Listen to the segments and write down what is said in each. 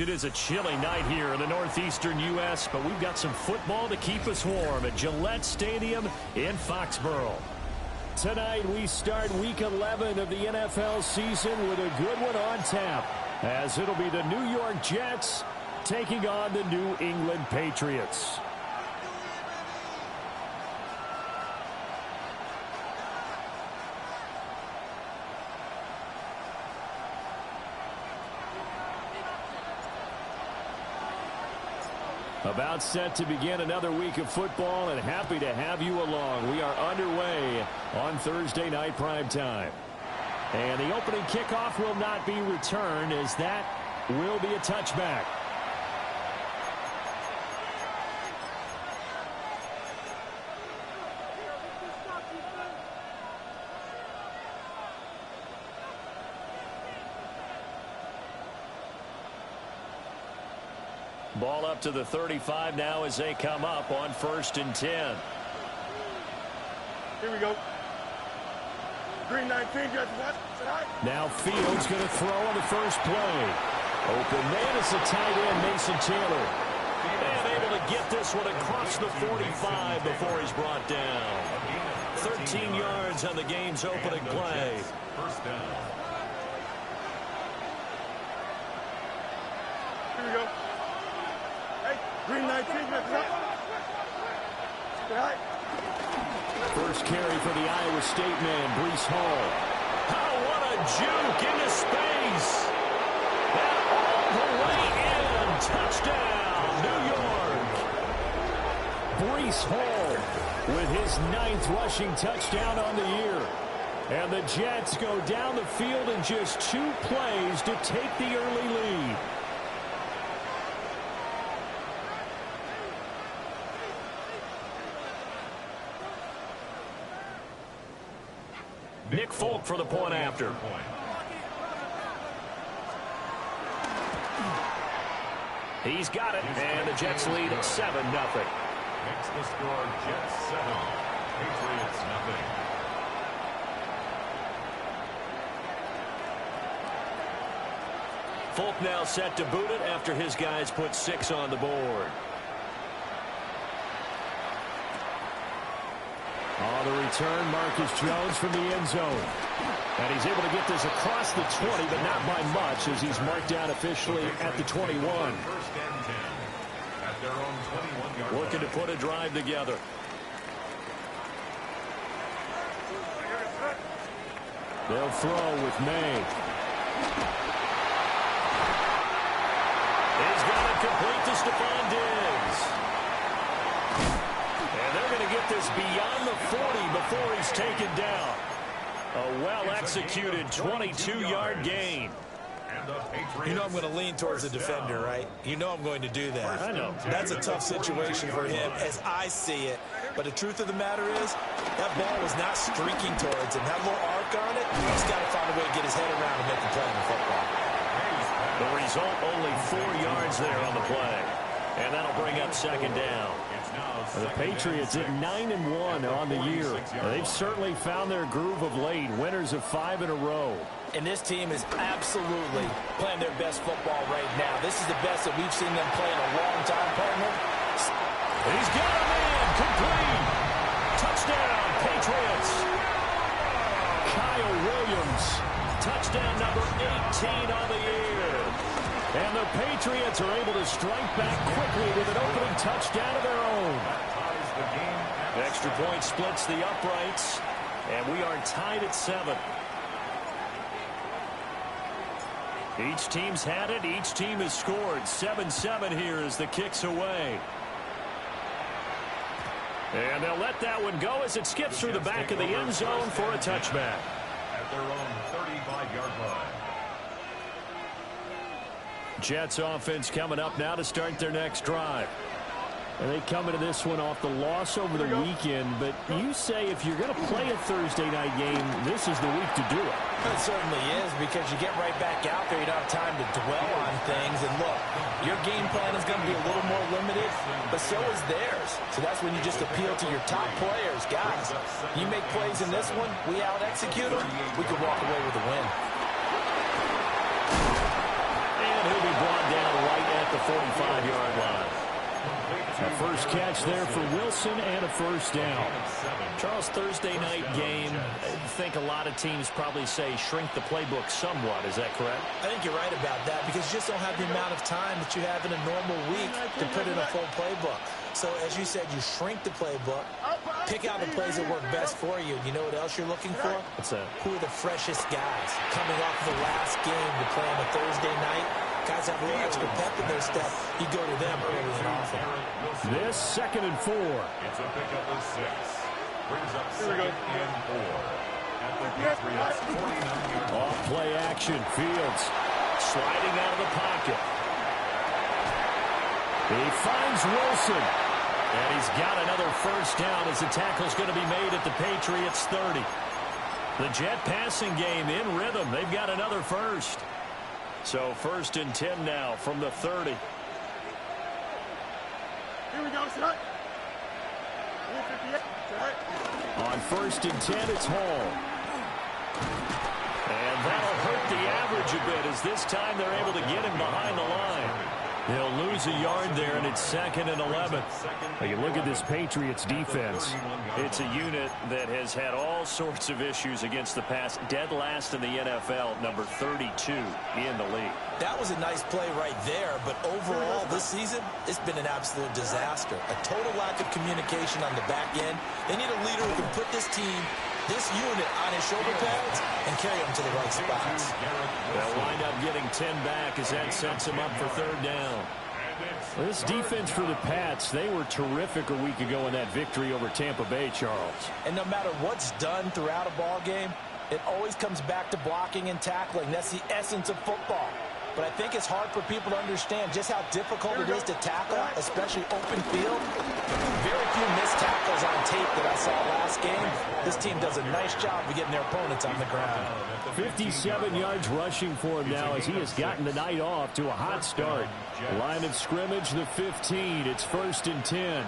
It is a chilly night here in the northeastern U.S., but we've got some football to keep us warm at Gillette Stadium in Foxborough. Tonight we start Week 11 of the NFL season with a good one on tap, as it'll be the New York Jets taking on the New England Patriots. About set to begin another week of football, and happy to have you along. We are underway on Thursday night primetime. And the opening kickoff will not be returned, as that will be a touchback. Ball up to the 35 now as they come up on 1st and 10. Here we go. Green 19, judge what? Now Fields going to throw on the first play. Open man is the tight end, Mason Taylor. And able to get this one across the 45 before he's brought down. 13 yards on the game's opening play. First down. Here we go. Green 19, first carry for the Iowa State man, Breece Hall. Oh, what a juke into space. And all the way in. Touchdown, New York. Breece Hall with his 9th rushing touchdown on the year. And the Jets go down the field in just 2 plays to take the early lead. Nick Folk for the point after. He's got it, and the Jets lead 7-0. Makes the score Jets 7, Patriots 0. Folk now set to boot it after his guys put 6 on the board. On the return, Marcus Jones from the end zone. And he's able to get this across the 20, but not by much, as he's marked down officially at the 21. First and 10 at their own 21-yard line. Looking to put a drive together. They'll throw with May. He's got it complete to Stephon Diggs. And they're going to get this beyond the 40 before he's taken down. A well-executed 22-yard gain. You know I'm going to lean towards the defender, right? You know I'm going to do that. I know. That's a tough situation for him as I see it. But the truth of the matter is, that ball was not streaking towards him. Had a little arc on it. He's got to find a way to get his head around and make the play in the football. The result, only 4 yards there on the play. And that'll bring up second down. The Patriots at 9-1 on the year. They've certainly found their groove of late. Winners of 5 in a row. And this team is absolutely playing their best football right now. This is the best that we've seen them play in a long time, partner. He's got a man. Complete. Touchdown, Patriots. Kyle Williams. Touchdown number 18 on the year. And the Patriots are able to strike back quickly with an opening touchdown of their own. Extra point splits the uprights, and we are tied at 7. Each team's had it. Each team has scored. 7-7 here as the kick's away. And they'll let that one go as it skips through the back of the end zone for a touchback. At their own 35-yard line. Jets offense coming up now to start their next drive. And they come into this one off the loss over the weekend, but you say if you're going to play a Thursday night game, this is the week to do it. It certainly is, because you get right back out there. You don't have time to dwell on things. And look, your game plan is going to be a little more limited, but so is theirs. So that's when you just appeal to your top players. Guys, you make plays in this one, we out-execute them, we can walk away with a win. And he'll be brought down right first catch there for Wilson and a first down. Charles, Thursday night game, I think a lot of teams probably say shrink the playbook somewhat. Is that correct? I think you're right about that because you just don't have the amount of time that you have in a normal week to put in a full playbook. So, as you said, you shrink the playbook, pick out the plays that work best for you. You know what else you're looking for? What's that? Who are the freshest guys coming off the last game to play on a Thursday night? Guys have a little extra pep in their step. You go to them early and often. This 2nd and 4. It's a pickup of 6. Brings up 2nd and 4. At the Patriots 49-yard line. Off play action. Fields sliding out of the pocket. He finds Wilson. And he's got another first down as the tackle's going to be made at the Patriots 30. The Jet passing game in rhythm. They've got another first. So 1st and 10 now from the 30. Here we go, son. On 1st and 10, it's Hall. And that'll hurt the average a bit as this time they're able to get him behind the line. He'll lose a yard there, and it's 2nd and 11. Now you look at this Patriots defense. It's a unit that has had all sorts of issues against the pass. Dead last in the NFL, number 32 in the league. That was a nice play right there, but overall this season, it's been an absolute disaster. A total lack of communication on the back end. They need a leader who can put this team, this unit, on his shoulder pads and carry them to the right spots. They'll wind up getting 10 back as that sets them up for 3rd down. This defense for the Pats, they were terrific a week ago in that victory over Tampa Bay, Charles. And no matter what's done throughout a ball game, it always comes back to blocking and tackling. That's the essence of football. But I think it's hard for people to understand just how difficult it is to tackle, especially open field. Very few missed tackles on tape that I saw last game. This team does a nice job of getting their opponents on the ground. 57 yards rushing for him now as he has gotten the night off to a hot start. Line of scrimmage, the 15. It's 1st and 10.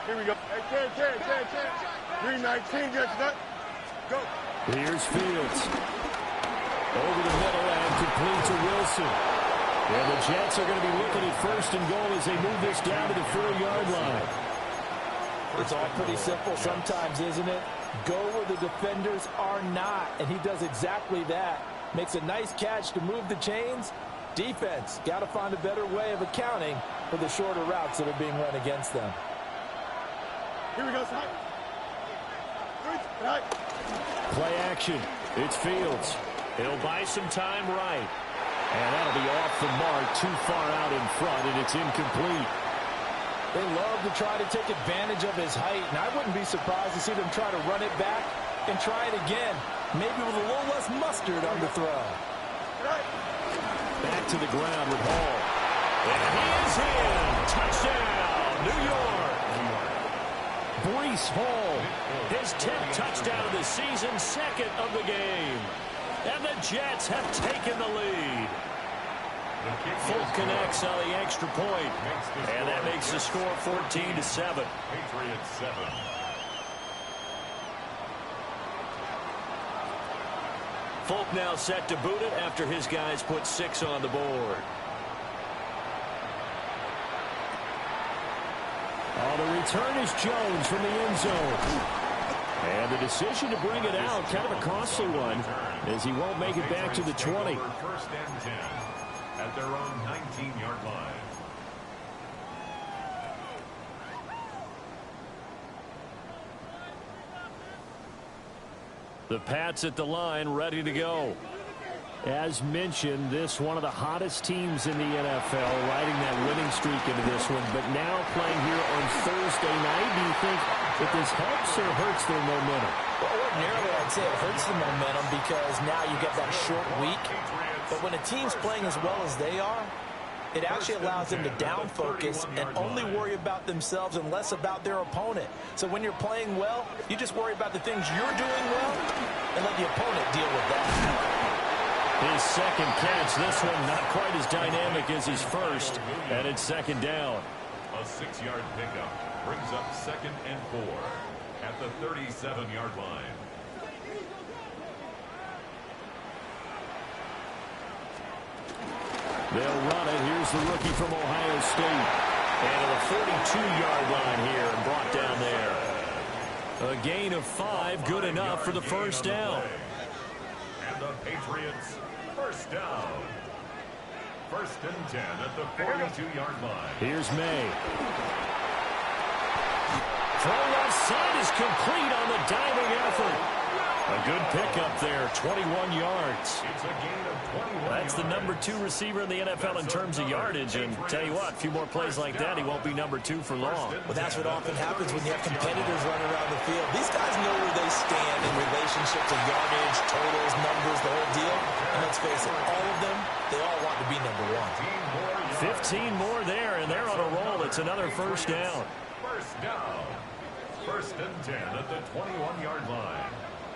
Here we go. Hey, 10. 319, just nut. Go. Here's Fields. Over the middle and complete to Wilson. And the Jets are going to be looking at 1st and goal as they move this down to the 4-yard line. It's all pretty simple sometimes, isn't it? Go where the defenders are not, and he does exactly that. Makes a nice catch to move the chains. Defense, got to find a better way of accounting for the shorter routes that are being run against them. Here we go, son. Play action. It's Fields. He'll buy some time right. And that'll be off the mark, too far out in front, and it's incomplete. They love to try to take advantage of his height, and I wouldn't be surprised to see them try to run it back and try it again, maybe with a little less mustard on the throw. Back to the ground with Hall. And he is in. Touchdown, New York. Breece Hall, his 10th touchdown of the season, 2nd of the game. And the Jets have taken the lead. Folk connects on the extra point. And that makes the score 14-7. Patriots 7. Folk now set to boot it after his guys put 6 on the board. The return is Jones from the end zone. And the decision to bring it out, kind of a costly one, as he won't make it back to the 20. 1st and 10 at their own 19-yard line. The Pats at the line, ready to go. As mentioned, this one of the hottest teams in the NFL, riding that winning streak into this one, but now playing here on Thursday night. Do you think that this helps or hurts their momentum? Well, ordinarily, I'd say it hurts the momentum because now you get that short week. But when a team's playing as well as they are, it actually allows them to down focus and only worry about themselves and less about their opponent. So when you're playing well, you just worry about the things you're doing well and let the opponent deal with that. His 2nd catch, this one not quite as dynamic as his first, and it's 2nd down. A 6-yard pickup brings up 2nd and 4 at the 37-yard line. They'll run it. Here's the rookie from Ohio State. And to the 42-yard line here and brought down there. A gain of 5, good enough for the first down. And the Patriots, first down. First and 10 at the 42-yard line. Here's May. Throw left side is complete on the diving effort. A good pickup there, 21 yards. It's a gain of 21 That's the number 2 receiver in the NFL in terms of yardage. And tell you what, a few more plays like that, he won't be number 2 for long. Well, that's what often happens when you have competitors running around the field. These guys know where they stand in relationship to yardage, totals, numbers, the whole deal. And let's face it, all of them, they all want to be number 1. 15 more there, and they're on a roll. It's another first down. First down. First and 10 at the 21-yard line.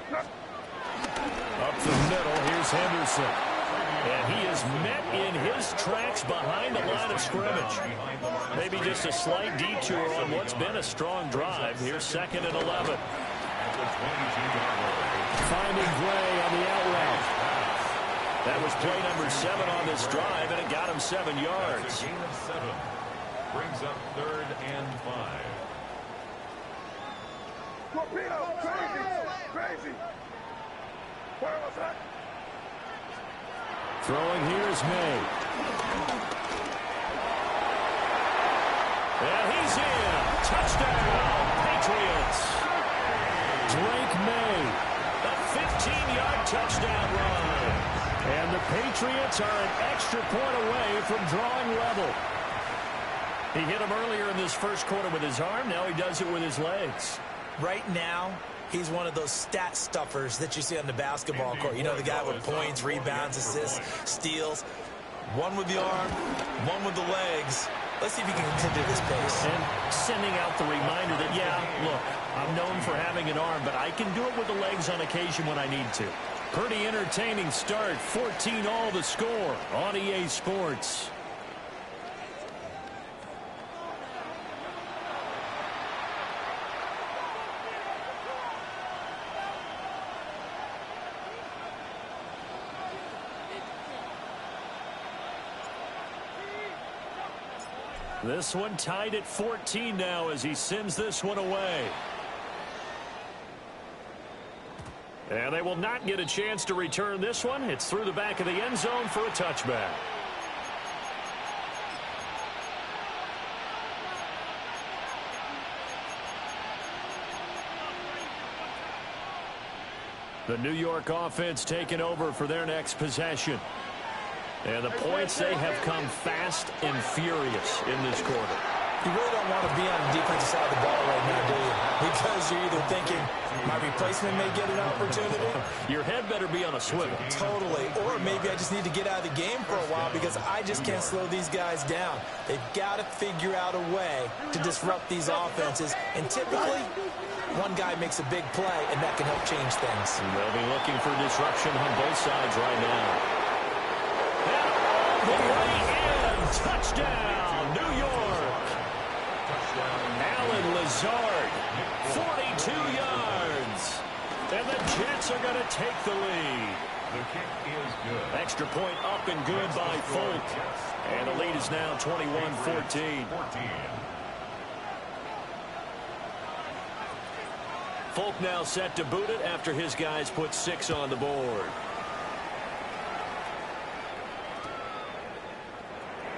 Up the middle, here's Henderson. And he is met in his tracks behind the line of scrimmage. Maybe just a slight detour on what's been a strong drive. Here's 2nd and 11. Finding Gray on the out route. That was play number 7 on this drive, and it got him 7 yards. A gain of 7. Brings up 3rd and 5. Crazy. Where was that? Throwing here is May. And he's in. Touchdown, Patriots. Drake May. A 15-yard touchdown run. And the Patriots are an extra point away from drawing level. He hit him earlier in this first quarter with his arm. Now he does it with his legs. Right now, he's one of those stat stuffers that you see on the basketball court. You know, the guy with points, rebounds, assists, steals. One with the arm, one with the legs. Let's see if he can continue this pace. And sending out the reminder that, yeah, look, I'm known for having an arm, but I can do it with the legs on occasion when I need to. Pretty entertaining start. 14-all the score on EA Sports. This one tied at 14 now as he sends this one away. And they will not get a chance to return this one. It's through the back of the end zone for a touchback. The New York offense taking over for their next possession. And the points, they have come fast and furious in this quarter. You really don't want to be on the defensive side of the ball right now, do you? Because you're either thinking, my replacement may get an opportunity. Your head better be on a swivel. Totally. Or maybe I just need to get out of the game for a while because I just can't slow these guys down. They've got to figure out a way to disrupt these offenses. And typically, one guy makes a big play, and that can help change things. And they'll be looking for disruption on both sides right now. The way in. Touchdown, New York. Alan Lazard, 42 yards. And the Jets are going to take the lead. The kick is good. Extra point up and good by Folk. And the lead is now 21-14. Folk now set to boot it after his guys put 6 on the board.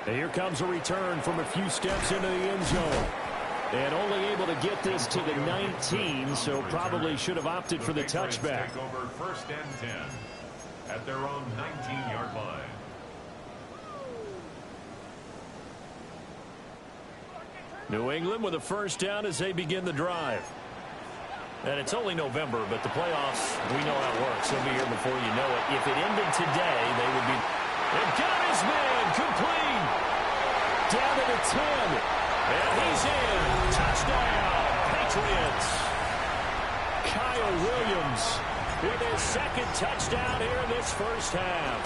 And here comes a return from a few steps into the end zone. And only able to get this to the 19, so probably should have opted for the touchback. Take over 1st and 10 at their own 19-yard line. New England with a first down as they begin the drive. And it's only November, but the playoffs, we know how it works. They'll be here before you know it. If it ended today, they would be... And got his man complete. Down to the 10. And he's in. Touchdown, Patriots. Kyle Williams with his 2nd touchdown here in this first half.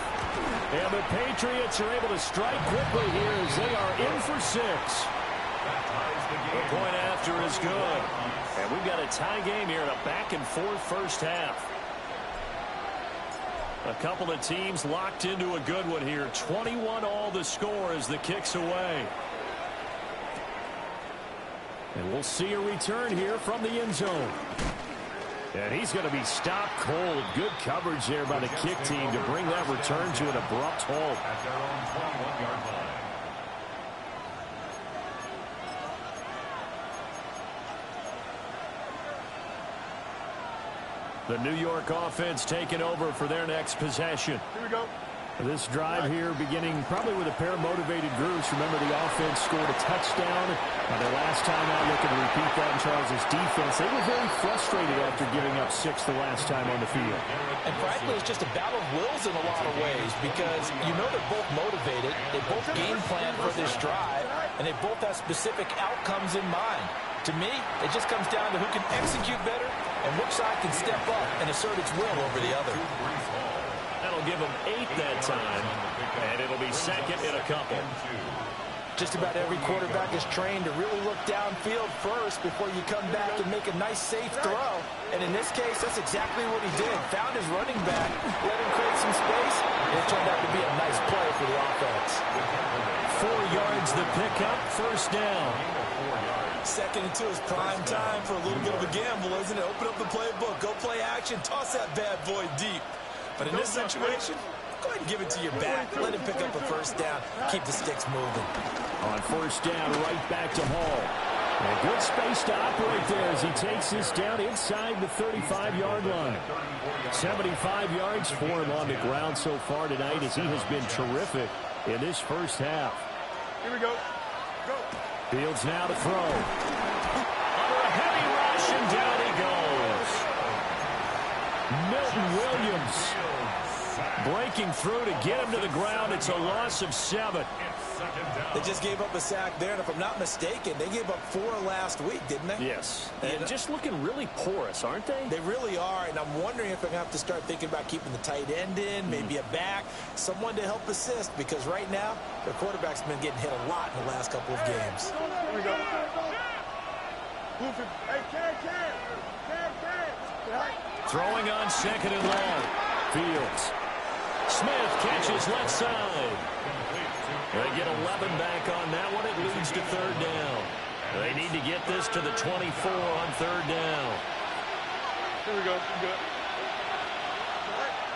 And the Patriots are able to strike quickly here as they are in for 6. The point after is good. And we've got a tie game here in a back-and-forth first half. A couple of teams locked into a good one here. 21-all the score as the kick's away. And we'll see a return here from the end zone. And he's going to be stopped cold. Good coverage there by the kick team to bring that return to an abrupt halt. At their own 21-yard line. The New York offense taking over for their next possession. Here we go. This drive here beginning probably with a pair of motivated groups. Remember, the offense scored a touchdown. Their last time out, looking to repeat that in Charles' defense. They were very frustrated after giving up 6 the last time on the field. And frankly, it's just a battle of wills in a lot of ways because you know they're both motivated. They both game plan for this drive, and they both have specific outcomes in mind. To me, it just comes down to who can execute better and which side can step up and assert its will over the other. That'll give them 8 that time, and it'll be second in a couple. Just about every quarterback is trained to really look downfield first before you come back and make a nice, safe throw. And in this case, that's exactly what he did. Found his running back, let him create some space, and it turned out to be a nice play for the offense. 4 yards the pickup, first down. Second and 2 is prime time for a little bit of a gamble, isn't it? Open up the playbook, go play action, toss that bad boy deep. But in this situation, go ahead and give it to your back. Let him pick up a first down. Keep the sticks moving. On first down, right back to Hall. And good space to operate there as he takes this down inside the 35-yard line. 75 yards for him on the ground so far tonight as he has been terrific in this first half. Here we go. Go. Fields now to throw. Under a heavy rush, and down he goes. Milton Williams breaking through to get him to the ground. It's a loss of 7. They just gave up a sack there, and if I'm not mistaken, they gave up 4 last week, didn't they? Yes. And just looking really porous, aren't they? They really are, and I'm wondering if I'm going to have to start thinking about keeping the tight end in, maybe a back, someone to help assist, because right now, their quarterback's been getting hit a lot in the last couple of games. Here we go. Hey, Ken. Throwing on second and long. Fields. Smith catches left side. They get 11 back on that one. It leads to third down. They need to get this to the 24 on third down. Here we go. Good.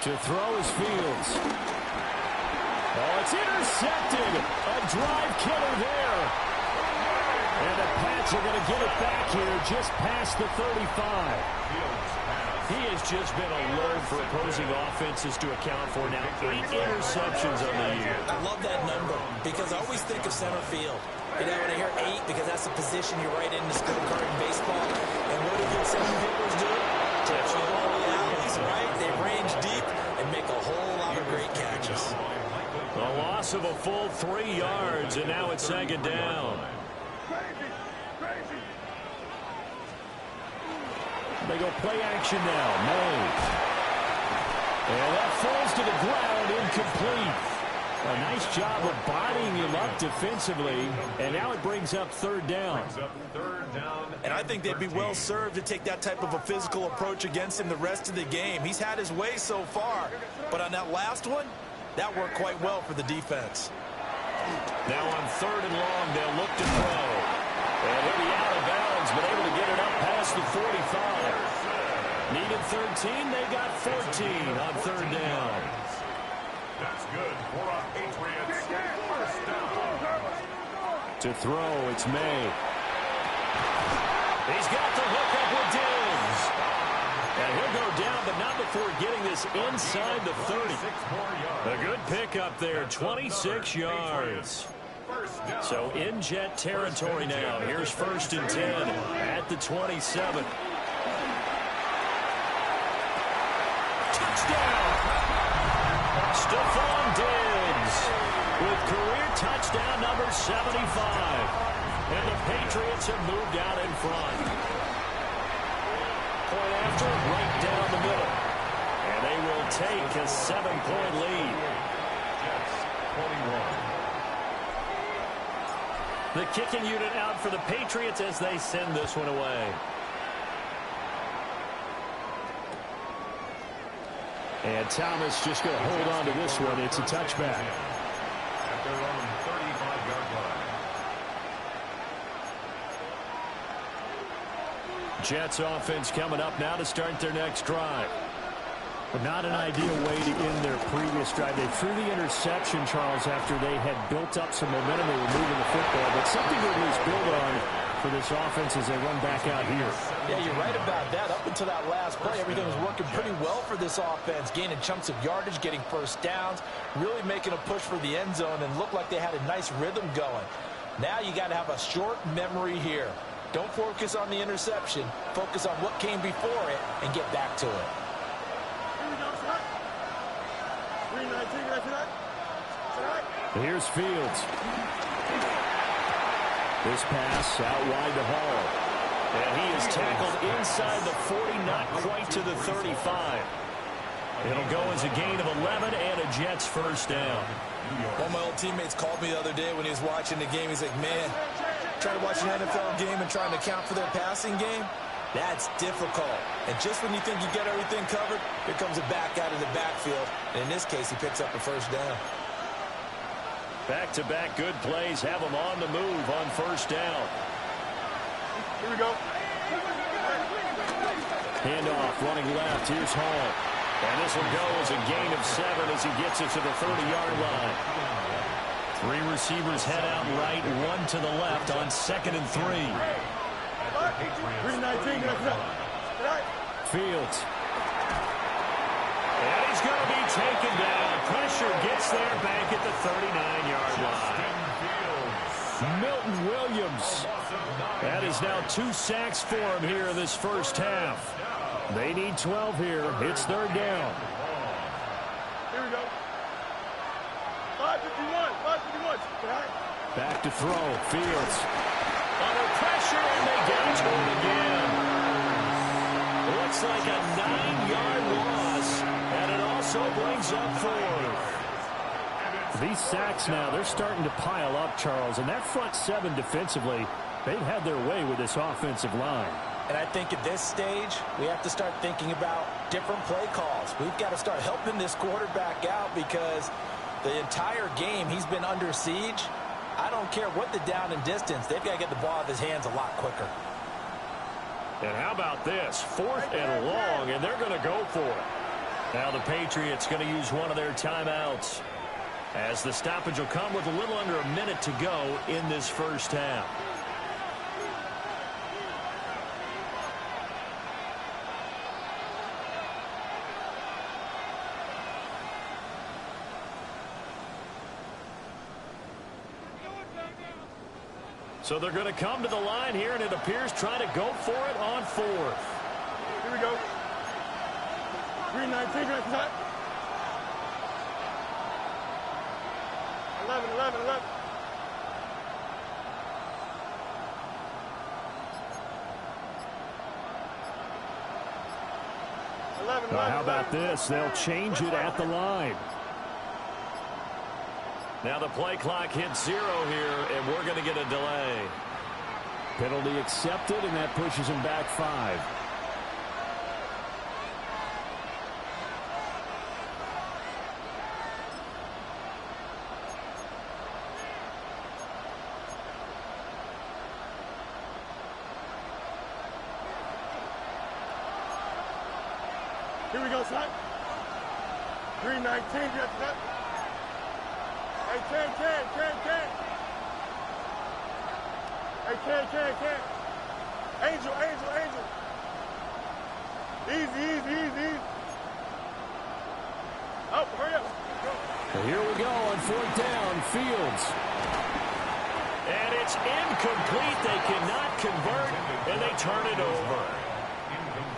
To throw is Fields. Oh, it's intercepted. A drive killer there. And the Pats are going to get it back here just past the 35. He has just been a load for opposing offenses to account for now. 8 interceptions on the year. I love that number because I always think of center field. You know, when I hear 8, because that's the position you write in the scorecard in baseball. And what do good center fielders do? Touch the ball in the alleys, right? They range deep and make a whole lot of great catches. A loss of a full 3 yards, and now it's second down. They go play action now. May. And that falls to the ground, incomplete. A nice job of bodying him up defensively, and now it brings up third down. And I think they'd be well served to take that type of a physical approach against him the rest of the game. He's had his way so far, but on that last one, that worked quite well for the defense. Now on third and long, they'll look to throw. And he'll be out of bounds, but able to get it up past the 45. Needed 13, they got 14 on third down. That's good for a Patriots first down. To throw, it's May. He's got the hook up with Diggs. And he'll go down, but not before getting this inside the 30. A good pickup there, 26 yards. So in jet territory now. Here's first and 10 at the 27. Touchdown! Stephon Diggs with career touchdown number 75. And the Patriots have moved out in front. Point after, right down the middle. And they will take a 7-point lead. Jets 21. The kicking unit out for the Patriots as they send this one away. And Thomas just going to hold on to this one. It's a touchback. At their own 35-yard line. Jets offense coming up now to start their next drive. But not an ideal way to end their previous drive. They threw the interception, Charles, after they had built up some momentum. They were moving the football, but something to at least build on for this offense as they run back out here. Yeah, you're right about that. Up until that last play, everything was working pretty well for this offense, gaining chunks of yardage, getting first downs, really making a push for the end zone, and looked like they had a nice rhythm going. Now you got to have a short memory here. Don't focus on the interception. Focus on what came before it and get back to it. Here's Fields. This pass out wide to Hall. And he is tackled inside the 40, not quite to the 35. It'll go as a gain of 11 and a Jets first down. One of my old teammates called me the other day when he was watching the game. He's like, man, trying to watch an NFL game and trying to account for their passing game, that's difficult. And just when you think you get everything covered, here comes a back out of the backfield. And in this case, he picks up the first down. Back-to-back good plays have them on the move on first down. Here we go. Handoff running left. Here's Hall. And this will go as a gain of 7 as he gets it to the 30-yard line. 3 receivers head out right, 1 to the left on 2nd and 3. 319. Fields. And he's going to be taken down. Pressure gets there back at the 39-yard line. Milton Williams. That is now 2 sacks for him here in this first half. They need 12 here. It's 3rd down. Here we go. 551. 551. Back to throw. Fields. Under pressure, and they get it to him again. Looks like a 9-yard loss, and it also brings up 4. These sacks now, they're starting to pile up, Charles, and that front 7 defensively, they've had their way with this offensive line. And I think at this stage, we have to start thinking about different play calls. We've got to start helping this quarterback out because the entire game he's been under siege. I don't care what the down and distance. They've got to get the ball out of his hands a lot quicker. And how about this? 4th and long, and they're going to go for it. Now the Patriots going to use one of their timeouts as the stoppage will come with a little under a minute to go in this first half. So they're going to come to the line here, and it appears trying to go for it on 4th. Here we go. 319. 11. 11. Now, how about this? They'll change it at the line. Now the play clock hits 0 here, and we're going to get a delay. Penalty accepted, and that pushes him back 5. Here we go, son. 319. Hey, Ken. Hey, Ken. Angel. Easy. Oh, hurry up. Well, here we go on 4th down. Fields. And it's incomplete. They cannot convert, and they turn it over.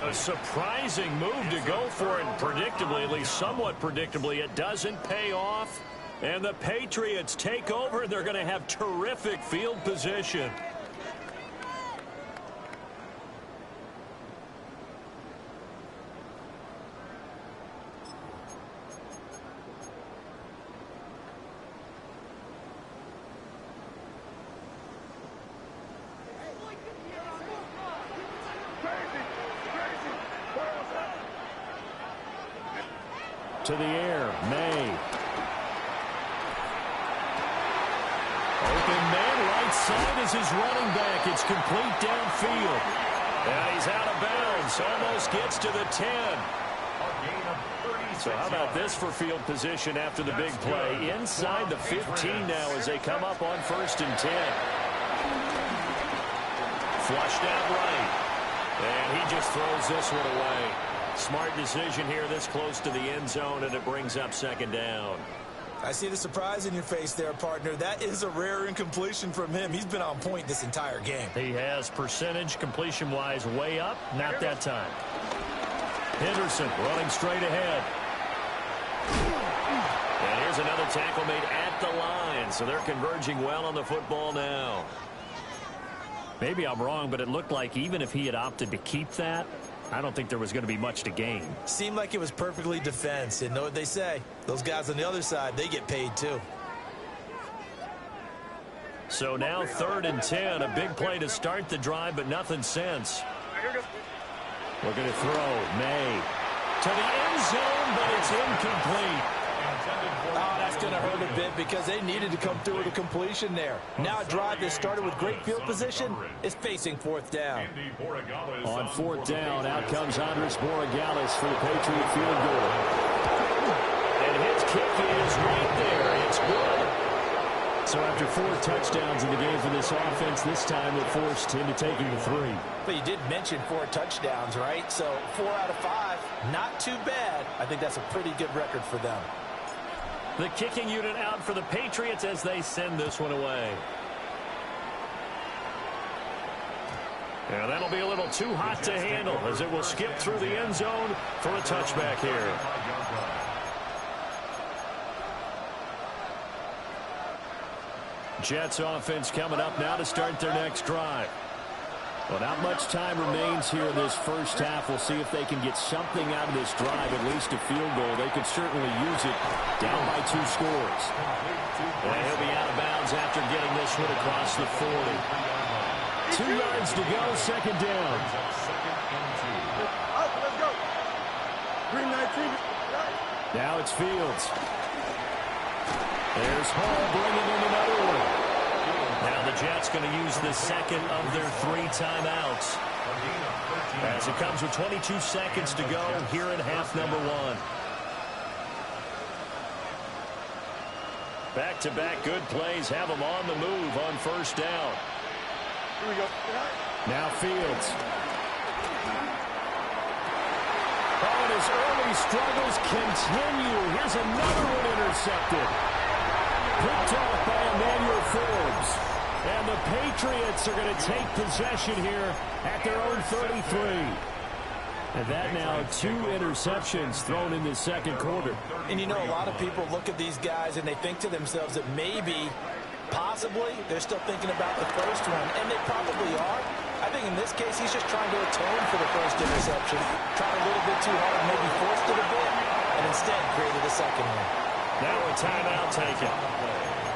A surprising move to go for it, and predictably, at least somewhat predictably, it doesn't pay off. And the Patriots take over. They're going to have terrific field position. To the air, May. Open man, right side is his running back. It's complete downfield. And he's out of bounds. Almost gets to the 10. So how about this for field position after the big play? Inside the 15 now as they come up on 1st and 10. Flushed out right. And he just throws this one away. Smart decision here this close to the end zone, and it brings up 2nd down. I see the surprise in your face there, partner. That is a rare incompletion from him. He's been on point this entire game. He has percentage completion-wise way up. Not that time. Henderson running straight ahead. And here's another tackle made at the line. So they're converging well on the football now. Maybe I'm wrong, but it looked like even if he had opted to keep that, I don't think there was going to be much to gain. Seemed like it was perfectly defense. And know what they say? Those guys on the other side, they get paid too. So now 3rd and 10. A big play to start the drive, but nothing since. Looking to throw. May. To the end zone, but it's incomplete. Oh, that's going to hurt a bit because they needed to come through with a completion there. Now a drive that started with great field position is facing 4th down. On 4th down, out comes Andres Borregales for the Patriot field goal. And his kick is right there. It's good. So after 4 touchdowns in the game for this offense, this time they're forced into taking the 3. But you did mention 4 touchdowns, right? So 4 out of 5, not too bad. I think that's a pretty good record for them. The kicking unit out for the Patriots as they send this one away. And that'll be a little too hot to handle as it will skip through the end zone for a touchback here. Jets offense coming up now to start their next drive. Well, not much time remains here in this first half. We'll see if they can get something out of this drive, at least a field goal. They could certainly use it down by 2 scores. And he'll be out of bounds after getting this one across the 40. 2 yards to go, 2nd down. Let's go. Green 19. Now it's Fields. There's Hall bringing in another one. Now the Jets going to use the 2nd of their 3 timeouts. As it comes with 22 seconds to go here in half number 1. Back-to-back good plays have them on the move on 1st down. Here we go. Now Fields. Oh, and his early struggles continue. Here's another one intercepted. Picked off by Emmanuel Forbes. And the Patriots are going to take possession here at their own 33. And that now 2 interceptions thrown in the 2nd quarter. And you know, a lot of people look at these guys and they think to themselves that maybe, possibly, they're still thinking about the first one. And they probably are. I think in this case, he's just trying to atone for the first interception. Tried a little bit too hard, maybe forced it a bit, and instead created a 2nd one. Now a timeout taken.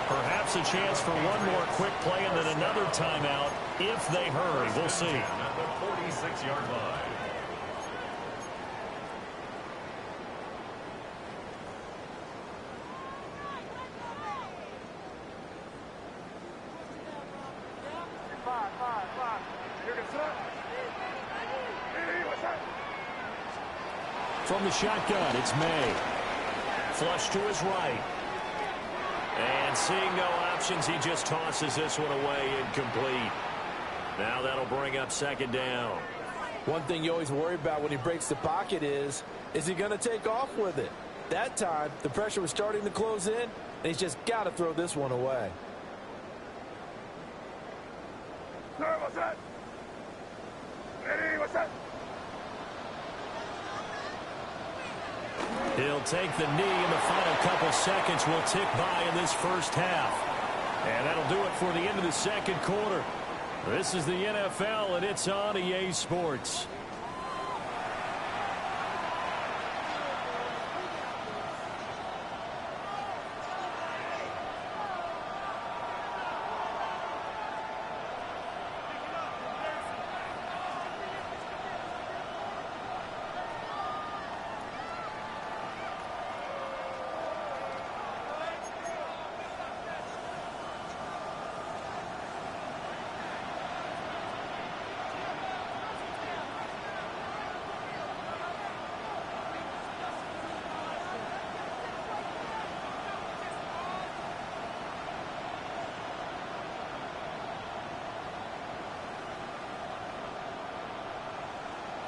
Perhaps a chance for one more quick play and then another timeout if they hurry. We'll see. At the 46-yard line. From the shotgun, it's May. Flush to his right. And seeing no options, he just tosses this one away, incomplete. Now that'll bring up 2nd down. One thing you always worry about when he breaks the pocket is he going to take off with it? That time, the pressure was starting to close in, and he's just got to throw this one away. Sir, what's that? Eddie, what's that? He'll take the knee, and the final couple seconds will tick by in this first half. And that'll do it for the end of the 2nd quarter. This is the NFL, and it's on EA Sports.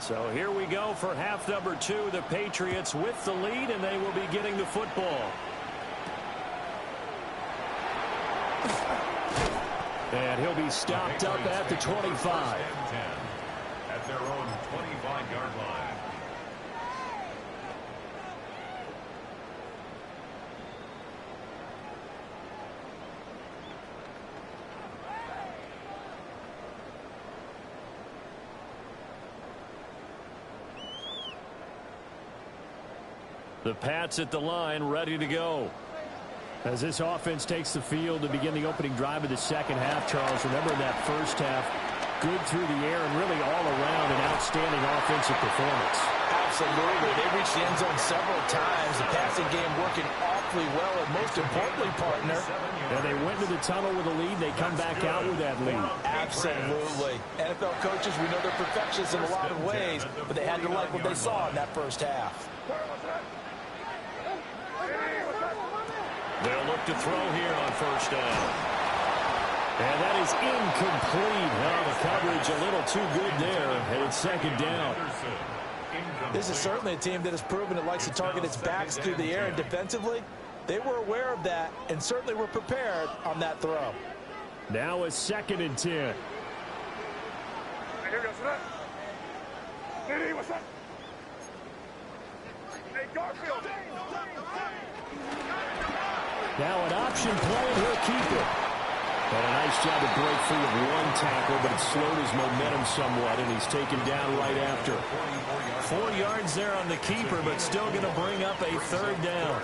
So here we go for half number 2. The Patriots with the lead, and they will be getting the football. And he'll be stopped up at the 25. At their own 25-yard line. The Pats at the line, ready to go. As this offense takes the field to begin the opening drive of the second half, Charles, remember in that first half, good through the air and really all around an outstanding offensive performance. Absolutely. They reached the end zone several times. The passing game working awfully well, and most importantly, partner. And they went to the tunnel with a lead. They come back out with that lead. Absolutely. NFL coaches, we know they're perfectionists in a lot of ways, but they had to like what they saw in that first half. They'll look to throw here on first down. And that is incomplete. Oh, the coverage a little too good there, and it's second down. This is certainly a team that has proven it likes to target its backs through the air, and defensively, they were aware of that and certainly were prepared on that throw. Now a 2nd and 10. Now an option play, and he'll keep it. And a nice job to break free of one tackle, but it slowed his momentum somewhat, and he's taken down right after. 4 yards there on the keeper, but still going to bring up a third down.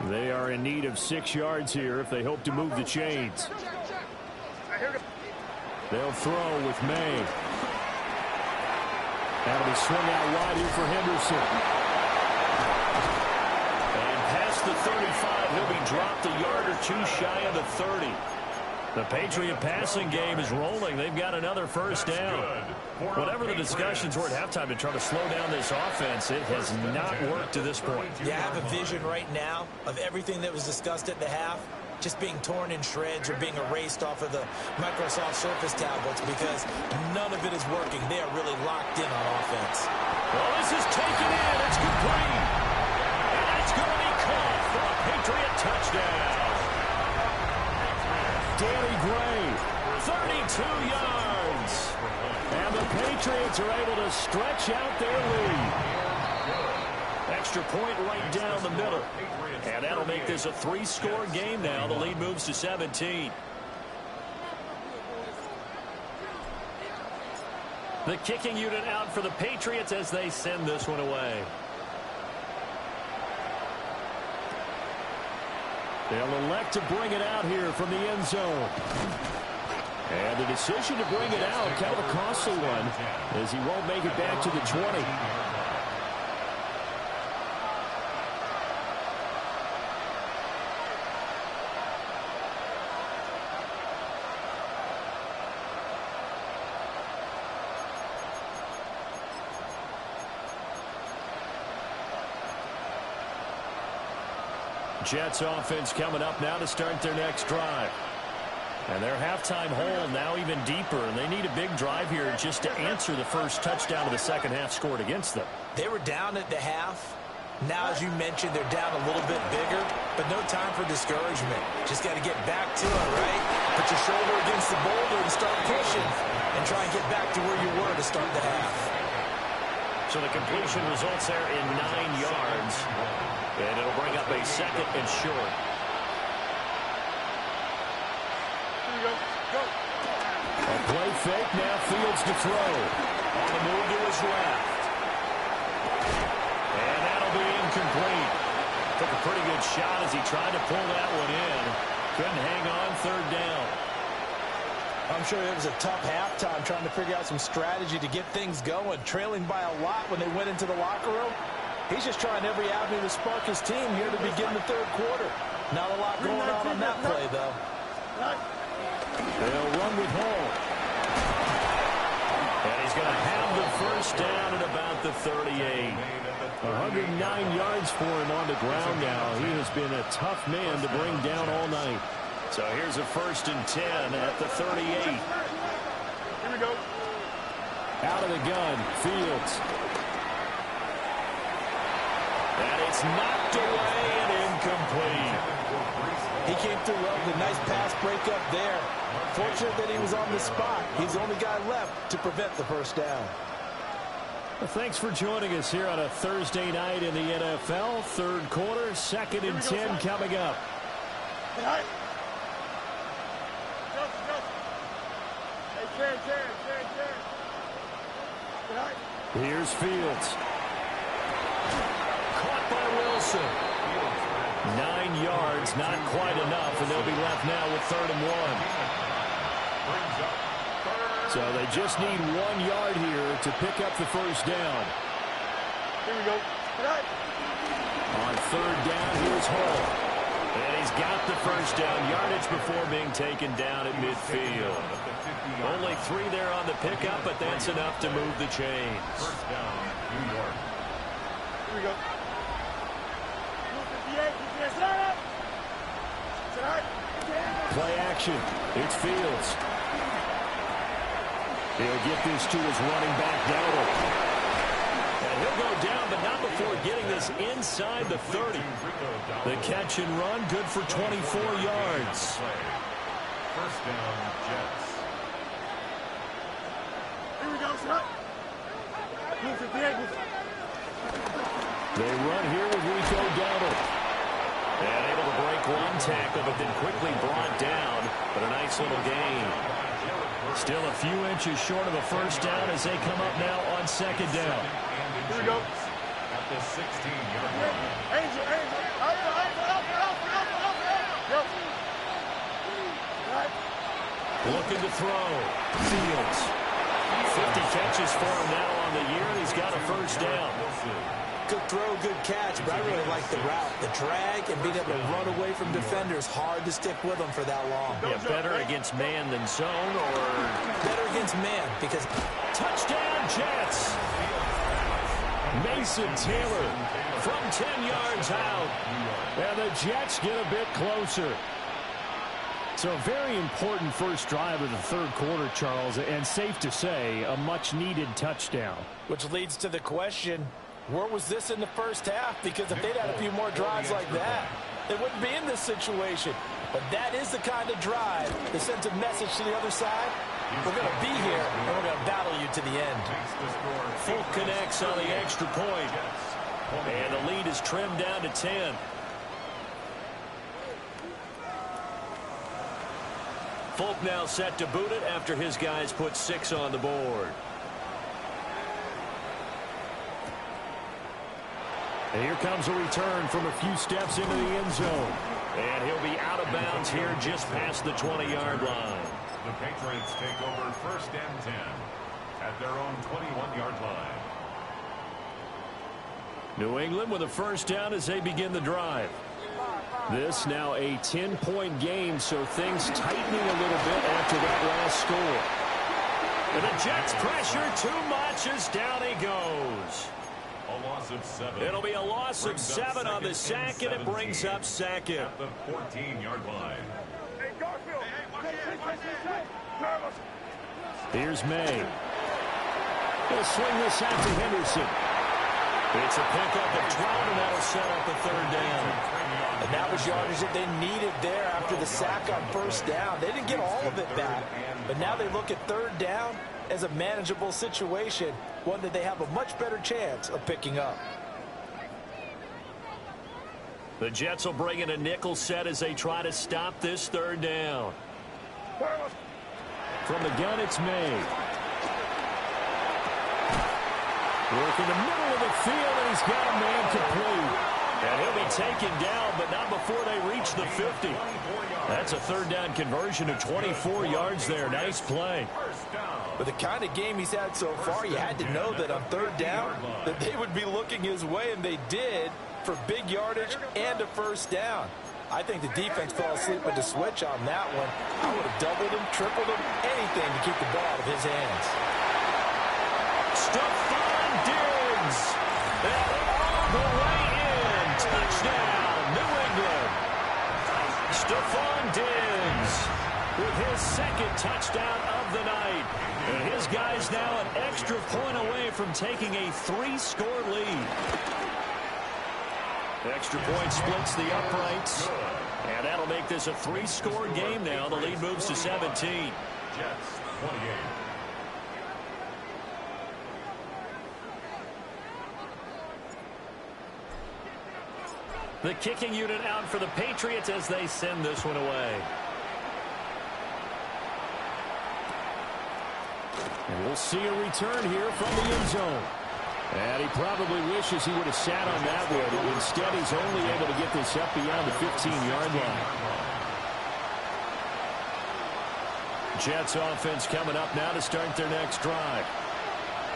They are in need of 6 yards here if they hope to move the chains. They'll throw with May. That'll be swung out wide here for Henderson. And past the 35, he'll be dropped a yard or two shy of the 30. The Patriot passing game is rolling. They've got another first down. Whatever the discussions were at halftime to try to slow down this offense, it has not worked to this point. You have a vision right now of everything that was discussed at the half just being torn in shreds or being erased off of the Microsoft Surface tablets because none of it is working. They are really locked in on offense. Well, this is taken in. It's complete. And it's going to be caught for a Patriot touchdown. Danny Gray, 32 yards. and the Patriots are able to stretch out their lead. Extra point right down the middle. And that'll make this a 3-score game now. The lead moves to 17. The kicking unit out for the Patriots as they send this one away. They'll elect to bring it out here from the end zone. And the decision to bring it out, kind of a costly one, as he won't make it back to the 20. Jets offense coming up now to start their next drive. And their halftime hole now even deeper, and they need a big drive here just to answer the first touchdown of the second half scored against them. They were down at the half. Now, as you mentioned, they're down a little bit bigger, but no time for discouragement. Just got to get back to it, right? Put your shoulder against the boulder and start pushing and try and get back to where you were to start the half. So the completion results there in 9 yards. And it'll bring up a second and short. Here we go. Go. A play fake, now Fields to throw. On the move to his left. And that'll be incomplete. Took a pretty good shot as he tried to pull that one in. Couldn't hang on, third down. I'm sure it was a tough halftime trying to figure out some strategy to get things going. Trailing by a lot when they went into the locker room. He's just trying every avenue to spark his team here to begin the third quarter. Not a lot going on that play, though. They'll run with Hall. And he's going to have the first down at about the 38. 109 yards for him on the ground now. He has been a tough man to bring down all night. So here's a 1st and 10 at the 38. Here we go. Out of the gun, Fields. And it's knocked away and incomplete. He came through well with a nice pass breakup there. Fortunate that he was on the spot. He's the only guy left to prevent the first down. Well, thanks for joining us here on a Thursday night in the NFL. Third quarter, 2nd and 10 coming up. Hey, Here's Fields. Caught by Wilson. 9 yards, not quite enough, and they'll be left now with 3rd and 1. So they just need 1 yard here to pick up the first down. Here we go. On 3rd down, here's Hall. And he's got the first down yardage before being taken down at midfield. Only 3 there on the pickup, but that's enough to move the chains. First down, New York. Here we go. Play action. It's Fields. He'll get this to his running back, Dowdle. And he'll go down, but not before getting this inside the 30. The catch and run, good for 24 yards. First down, Jets. Here we go, son. They run here with Rico Dowdle. And able to break one tackle, but then quickly brought down. But a nice little gain. Still a few inches short of a first down as they come up now on 2nd down. Here we go. At the 16-yard line. Angel. Looking to throw. Fields. 50 catches for him now on the year, and he's got a first down. Good throw, good catch, but I really like the route. The drag and being able to run away from defenders, hard to stick with them for that long. Yeah, better against man than zone, or better against man, because touchdown Jets. Mason Taylor from 10 yards out. And the Jets get a bit closer. So a very important first drive of the third quarter, Charles, and safe to say, a much-needed touchdown. Which leads to the question, where was this in the first half? Because if they'd had a few more drives like that, they wouldn't be in this situation. But that is the kind of drive that sends a message to the other side. We're going to be here, and we're going to battle you to the end. Fulk connects on the extra point. And the lead is trimmed down to 10. Fulk now set to boot it after his guys put 6 on the board. And here comes a return from a few steps into the end zone. And he'll be out of bounds here just past the 20-yard line. The Patriots take over 1st and 10 at their own 21-yard line. New England with a first down as they begin the drive. This now a 10-point game, so things tightening a little bit after that last score. And the Jets pressure too much as down he goes. A loss of 7. It'll be a loss of 7 on the sack, and it brings up 2nd. At the 14-yard line. Here's May. He'll swing this out to Henderson. It's a pickup of 12, and that'll set up a 3rd down. And that was yardage that they needed there after the sack on first down. They didn't get all of it back, but now they look at 3rd down as a manageable situation, one that they have a much better chance of picking up. The Jets will bring in a nickel set as they try to stop this 3rd down. From the gun, it's May. Work in the middle of the field, and he's got a man complete. And he'll be taken down, but not before they reach the 50. That's a 3rd down conversion of 24 yards there. Nice play. With the kind of game he's had so far, you had to know that on 3rd down that they would be looking his way, and they did, for big yardage and a first down. I think the defense fell asleep with the switch on that one. I would have doubled him, tripled him, anything to keep the ball out of his hands. Stephon Diggs. And all the way in. Touchdown, New England. Stephon Diggs second touchdown of the night. And his guy's now an extra point away from taking a 3-score lead. Extra point splits the uprights. And that'll make this a 3-score game now. The lead moves to 17. Jets 28. The kicking unit out for the Patriots as they send this one away. And we'll see a return here from the end zone. And he probably wishes he would have sat on that one. Instead, he's only able to get this up beyond the 15-yard line. Jets offense coming up now to start their next drive.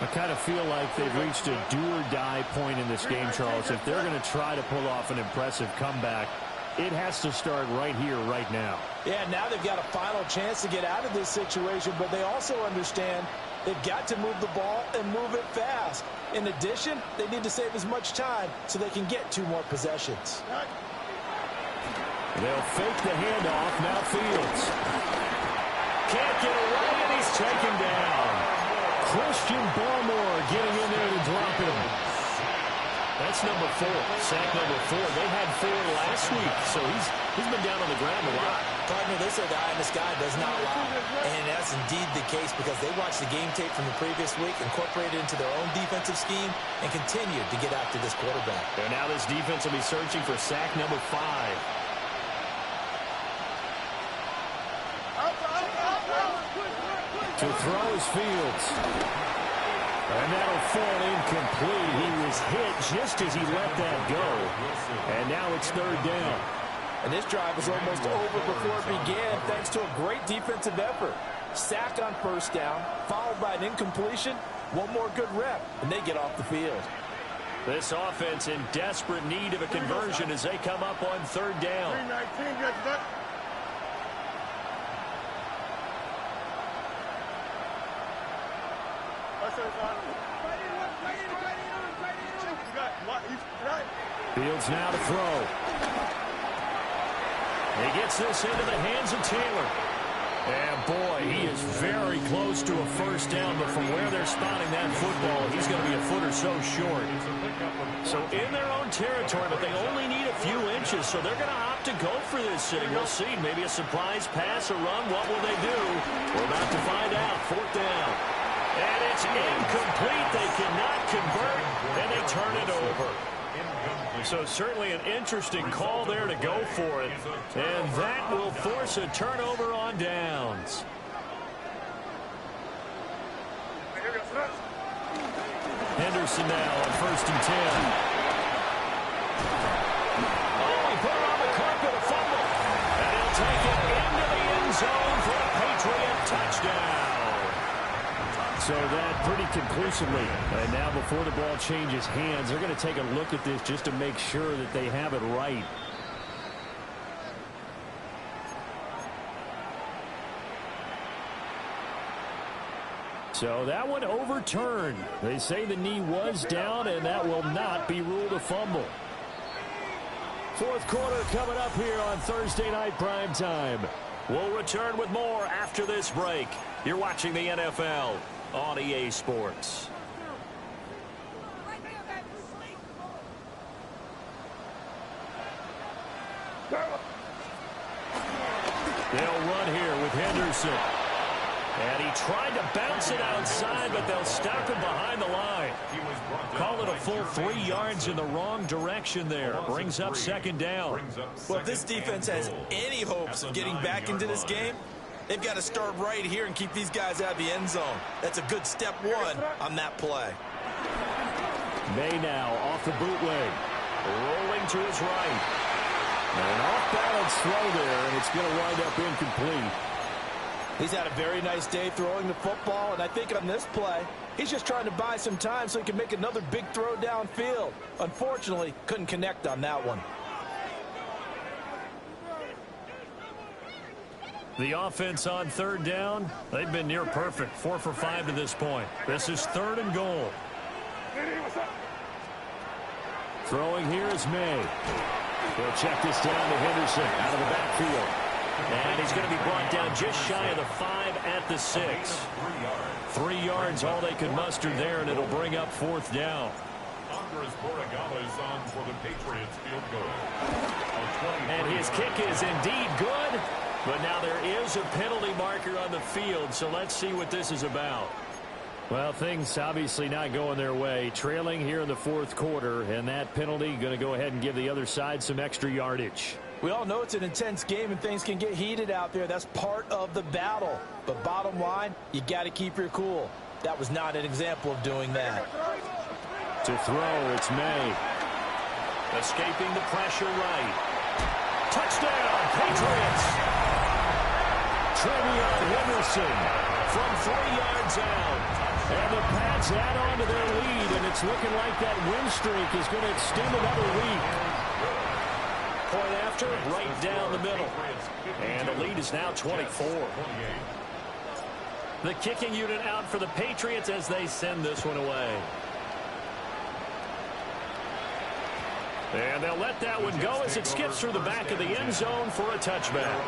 I kind of feel like they've reached a do-or-die point in this game, Charles. If they're going to try to pull off an impressive comeback, it has to start right here, right now. Yeah, now they've got a final chance to get out of this situation, but they also understand they've got to move the ball and move it fast. In addition, they need to save as much time so they can get 2 more possessions. They'll fake the handoff. Now Fields. Can't get away, and he's taken down. Christian Barmore getting in there to drop him. That's number 4. Sack number 4. They had 4 last week, so he's been down on the ground a lot. Partner, this is a guy, and this guy does not lie. And that's indeed the case because they watched the game tape from the previous week, incorporated it into their own defensive scheme, and continued to get after this quarterback. And now this defense will be searching for sack number 5. To throw is Fields. And that'll fall incomplete. He was hit just as he let that go. And now it's 3rd down. And this drive was almost over before it began thanks to a great defensive effort. Sack on 1st down, followed by an incompletion. One more good rep, and they get off the field. This offense in desperate need of a conversion as they come up on 3rd down. 319, gets that. Fields now to throw. He gets this into the hands of Taylor. And boy, he is very close to a 1st down, but from where they're spotting that football, he's going to be a foot or so short. So in their own territory, but they only need a few inches, so they're going to opt to go for this. And we'll see, maybe a surprise pass or run. What will they do? We're about to find out. 4th down. And it's incomplete. They cannot convert, and they turn it over. So certainly an interesting call there to go for it. And that will force a turnover on downs. Henderson now on 1st and 10. Oh, he put it on the carpet, a fumble. And he'll take it into the end zone for a Patriot touchdown. So that pretty conclusively. And now before the ball changes hands, they're going to take a look at this just to make sure that they have it right. So that one overturned. They say the knee was down, and that will not be ruled a fumble. 4th quarter coming up here on Thursday Night Primetime. We'll return with more after this break. You're watching the NFL on EA Sports. They'll run here with Henderson. And he tried to bounce it outside, but they'll stop him behind the line. Call it a full 3 yards in the wrong direction there. Brings up 2nd down. Well, if this defense has any hopes of getting back into this game, they've got to start right here and keep these guys out of the end zone. That's a good step 1 on that play. May now off the bootleg. Rolling to his right. An off-balance throw there, and it's going to wind up incomplete. He's had a very nice day throwing the football, and I think on this play, he's just trying to buy some time so he can make another big throw downfield. Unfortunately, couldn't connect on that one. The offense on 3rd down, they've been near perfect. 4 for 5 to this point. This is 3rd and goal. Throwing here is May. They'll check this down to Henderson out of the backfield. And he's going to be brought down just shy of the 5 at the 6. 3 yards, all they could muster there, and it'll bring up 4th down. Andres Borregales on for the Patriots field goal. And his kick is indeed good, but now there is a penalty marker on the field, so let's see what this is about. Well, things obviously not going their way. Trailing here in the 4th quarter, and that penalty going to go ahead and give the other side some extra yardage. We all know it's an intense game and things can get heated out there. That's part of the battle. But bottom line, you got to keep your cool. That was not an example of doing that. To throw, it's May. Escaping the pressure right. Touchdown, Patriots! Trevion Henderson from 3 yards out. And the Pats add on to their lead, and it's looking like that win streak is going to extend another week. Point after, right down the middle. And the lead is now 24. The kicking unit out for the Patriots as they send this one away. And they'll let that one go as it skips through the back of the end zone for a touchback.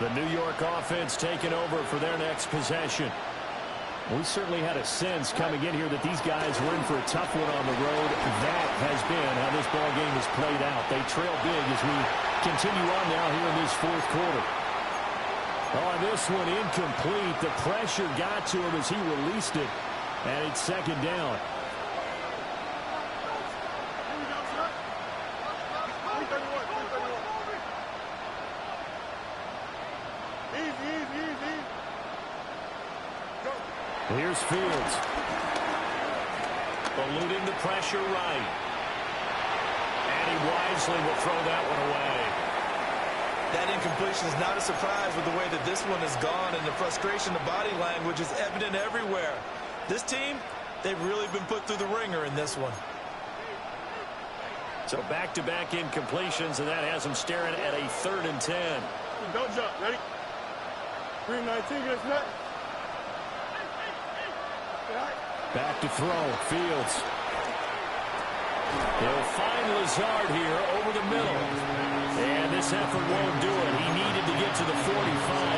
The New York offense taking over for their next possession. We certainly had a sense coming in here that these guys were in for a tough one on the road. That has been how this ball game has played out. They trail big as we continue on now here in this 4th quarter. Oh, this one incomplete. The pressure got to him as he released it, and it's 2nd down. Here's Fields. Eluding the pressure right. And he wisely will throw that one away. That incompletion is not a surprise with the way that this one has gone, and the frustration, the body language is evident everywhere. This team, they've really been put through the ringer in this one. So back-to-back incompletions, and that has them staring at a 3rd and 10. Don't jump. Ready? 3-19 against net. Back to throw. Fields. He'll find Lazard here over the middle. And this effort won't do it. He needed to get to the 45.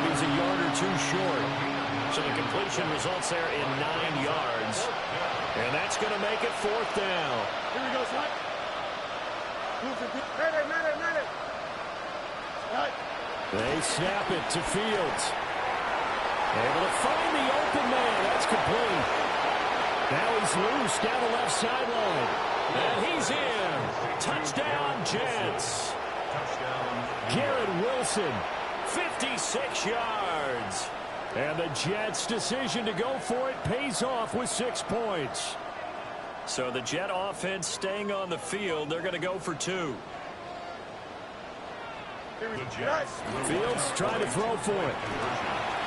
He's a yard or 2 short. So the completion results there in 9 yards. And that's going to make it 4th down. Here we go, son. Medic. Right. They snap it to Fields. Able to find the open man. That's complete. Now he's loose down the left sideline. And he's in. Touchdown, Jets. Garrett Wilson. 56 yards. And the Jets' decision to go for it pays off with 6 points. So the Jet offense staying on the field. They're going to go for 2. Fields trying to throw for it.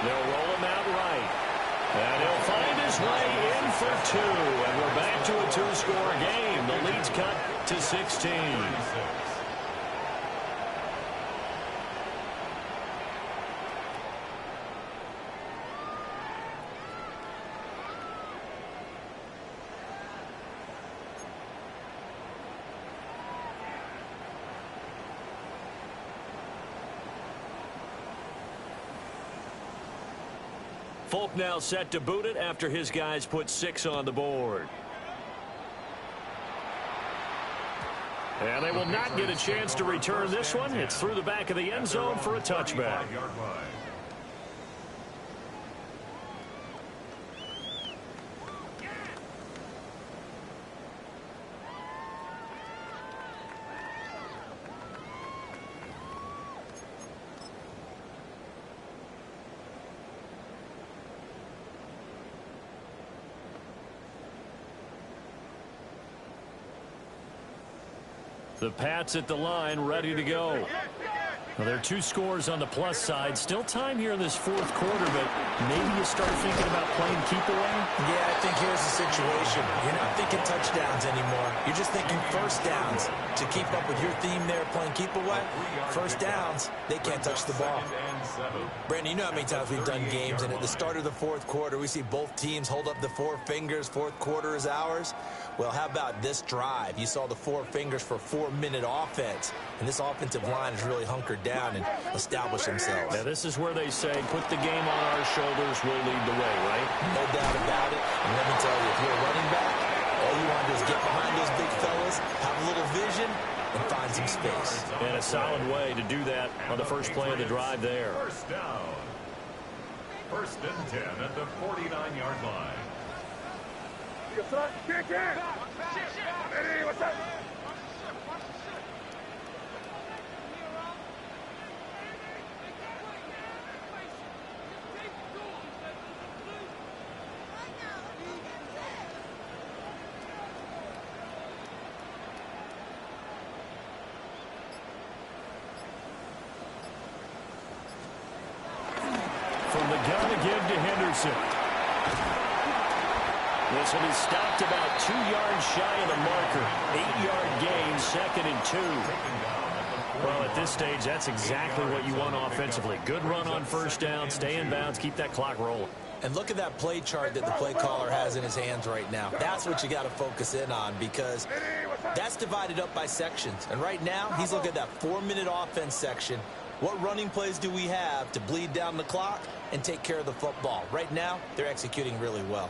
They'll roll him out right. And he'll find his way in for 2. And we're back to a 2-score game. The lead's cut to 16. Folk now set to boot it after his guys put 6 on the board. And they will not get a chance to return this one. It's through the back of the end zone for a touchback. The Pats at the line, ready to go. Well, there are two scores on the plus side. Still time here in this fourth quarter, but maybe you start thinking about playing keep away? Yeah, I think here's the situation. You're not thinking touchdowns anymore. You're just thinking first downs. To keep up with your theme there, playing keep away, first downs, they can't touch the ball. Brandon, you know how many times we've done games, and at the start of the fourth quarter, we see both teams hold up the four fingers, fourth quarter is ours. Well, how about this drive? You saw the four fingers for 4-minute offense, and this offensive line is really hunkered down and established themselves. Yeah, this is where they say, put the game on our shoulders, we'll lead the way, right? No doubt about it. And let me tell you, if you're a running back, all you want to do is get behind those big fellas, have a little vision, and find some space. And a solid way to do that on the first play of the drive there. First down. First and 10 at the 49-yard line. What's up? From the gun to give to Henderson. This will be stopped about 2 yards shy of the marker. 8-yard gain, 2nd and 2. Well, at this stage, that's exactly what you want offensively. Good run on first down, stay in bounds, keep that clock rolling. And look at that play chart that the play caller has in his hands right now. That's what you got to focus in on, because that's divided up by sections. And right now, he's looking at that 4-minute offense section. What running plays do we have to bleed down the clock and take care of the football? Right now, they're executing really well.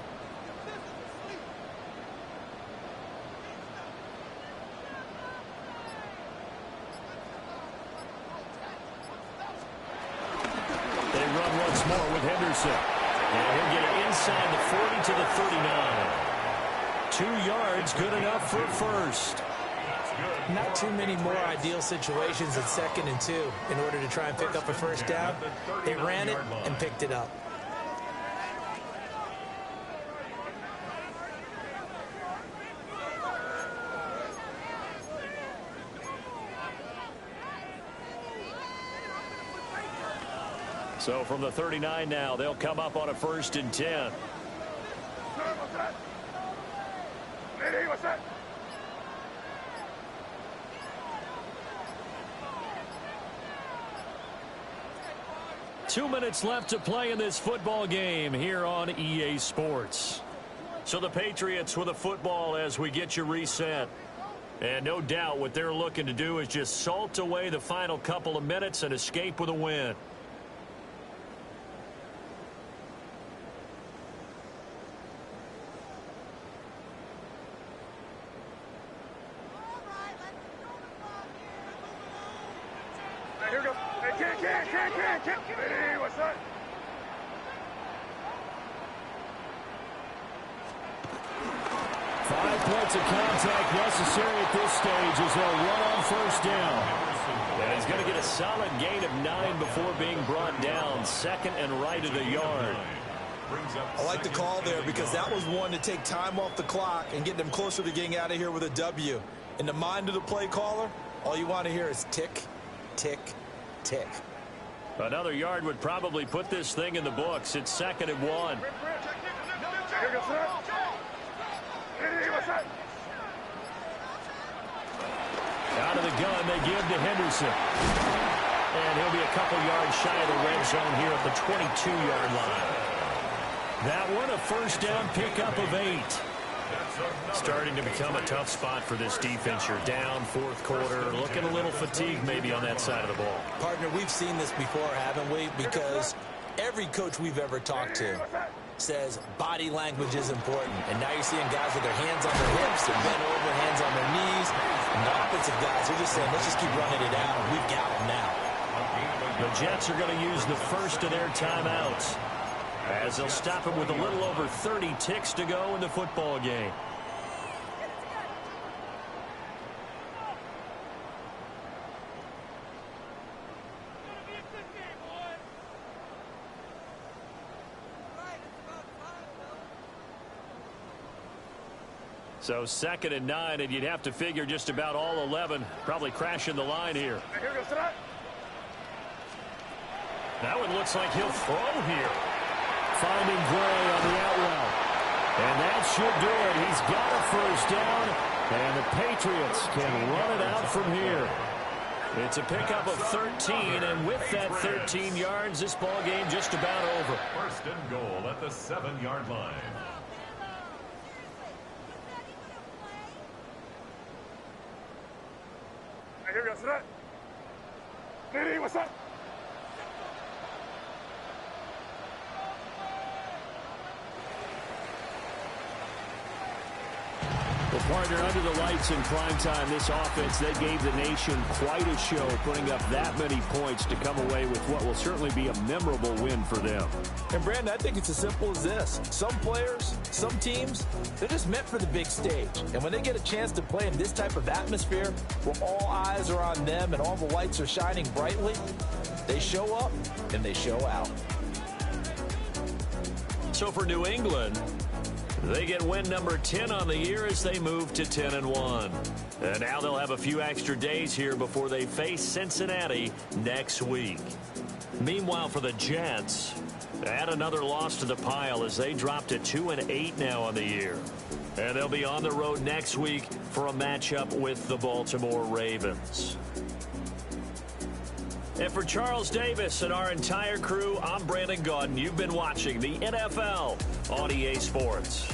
They run once more with Henderson. And he'll get it inside the 40 to the 39. 2 yards, good enough for first. Not too many more ideal situations at 2nd and 2 in order to try and pick up a first down. They ran it and picked it up. So from the 39 now, they'll come up on a 1st and 10. What's that? 2 minutes left to play in this football game here on EA Sports. So the Patriots with a football as we get you reset. And no doubt what they're looking to do is just salt away the final couple of minutes and escape with a win. Here we go. Hey, can't. Hey, what's that? Five points of contact necessary at this stage as they'll run on first down. And he's going to get a solid gain of 9 before being brought down. 2nd and right of the yard. I like the call there because that was one to take time off the clock and get them closer to getting out of here with a W. In the mind of the play caller, all you want to hear is tick, tick, tick. Another yard would probably put this thing in the books. It's 2nd and 1. Here goes that. Hey, what's that? Out of the gun, they give to Henderson. And he'll be a couple yards shy of the red zone here at the 22-yard line. That one, a first down pickup of 8. Starting to become a tough spot for this defense. You're down, fourth quarter, looking a little fatigued maybe on that side of the ball. Partner, we've seen this before, haven't we? Because every coach we've ever talked to says body language is important. And now you're seeing guys with their hands on their hips, they're bent over, hands on their knees. And the offensive guys are just saying, let's just keep running it out. We've got them now. The Jets are going to use the first of their timeouts, as they'll stop it with a little over 30 ticks to go in the football game. So 2nd and 9, and you'd have to figure just about all 11 probably crashing the line here. Here goes that. Now it looks like he'll throw here. Finding Gray on the out route. And that should do it. He's got a first down, and the Patriots can run it out from here. It's a pickup of 13, and with that 13 yards, this ball game just about over. First and goal at the 7-yard line. Here we go. Set. DD, what's up? Well, partner, under the lights in prime time, this offense, they gave the nation quite a show, putting up that many points to come away with what will certainly be a memorable win for them. And, Brandon, I think it's as simple as this. Some players, some teams, they're just meant for the big stage. And when they get a chance to play in this type of atmosphere where all eyes are on them and all the lights are shining brightly, they show up and they show out. So for New England, they get win number 10 on the year as they move to 10-1. And now they'll have a few extra days here before they face Cincinnati next week. Meanwhile, for the Jets, add another loss to the pile as they drop to 2-8 now on the year. And they'll be on the road next week for a matchup with the Baltimore Ravens. And for Charles Davis and our entire crew, I'm Brandon Gaudin. You've been watching the NFL on EA Sports.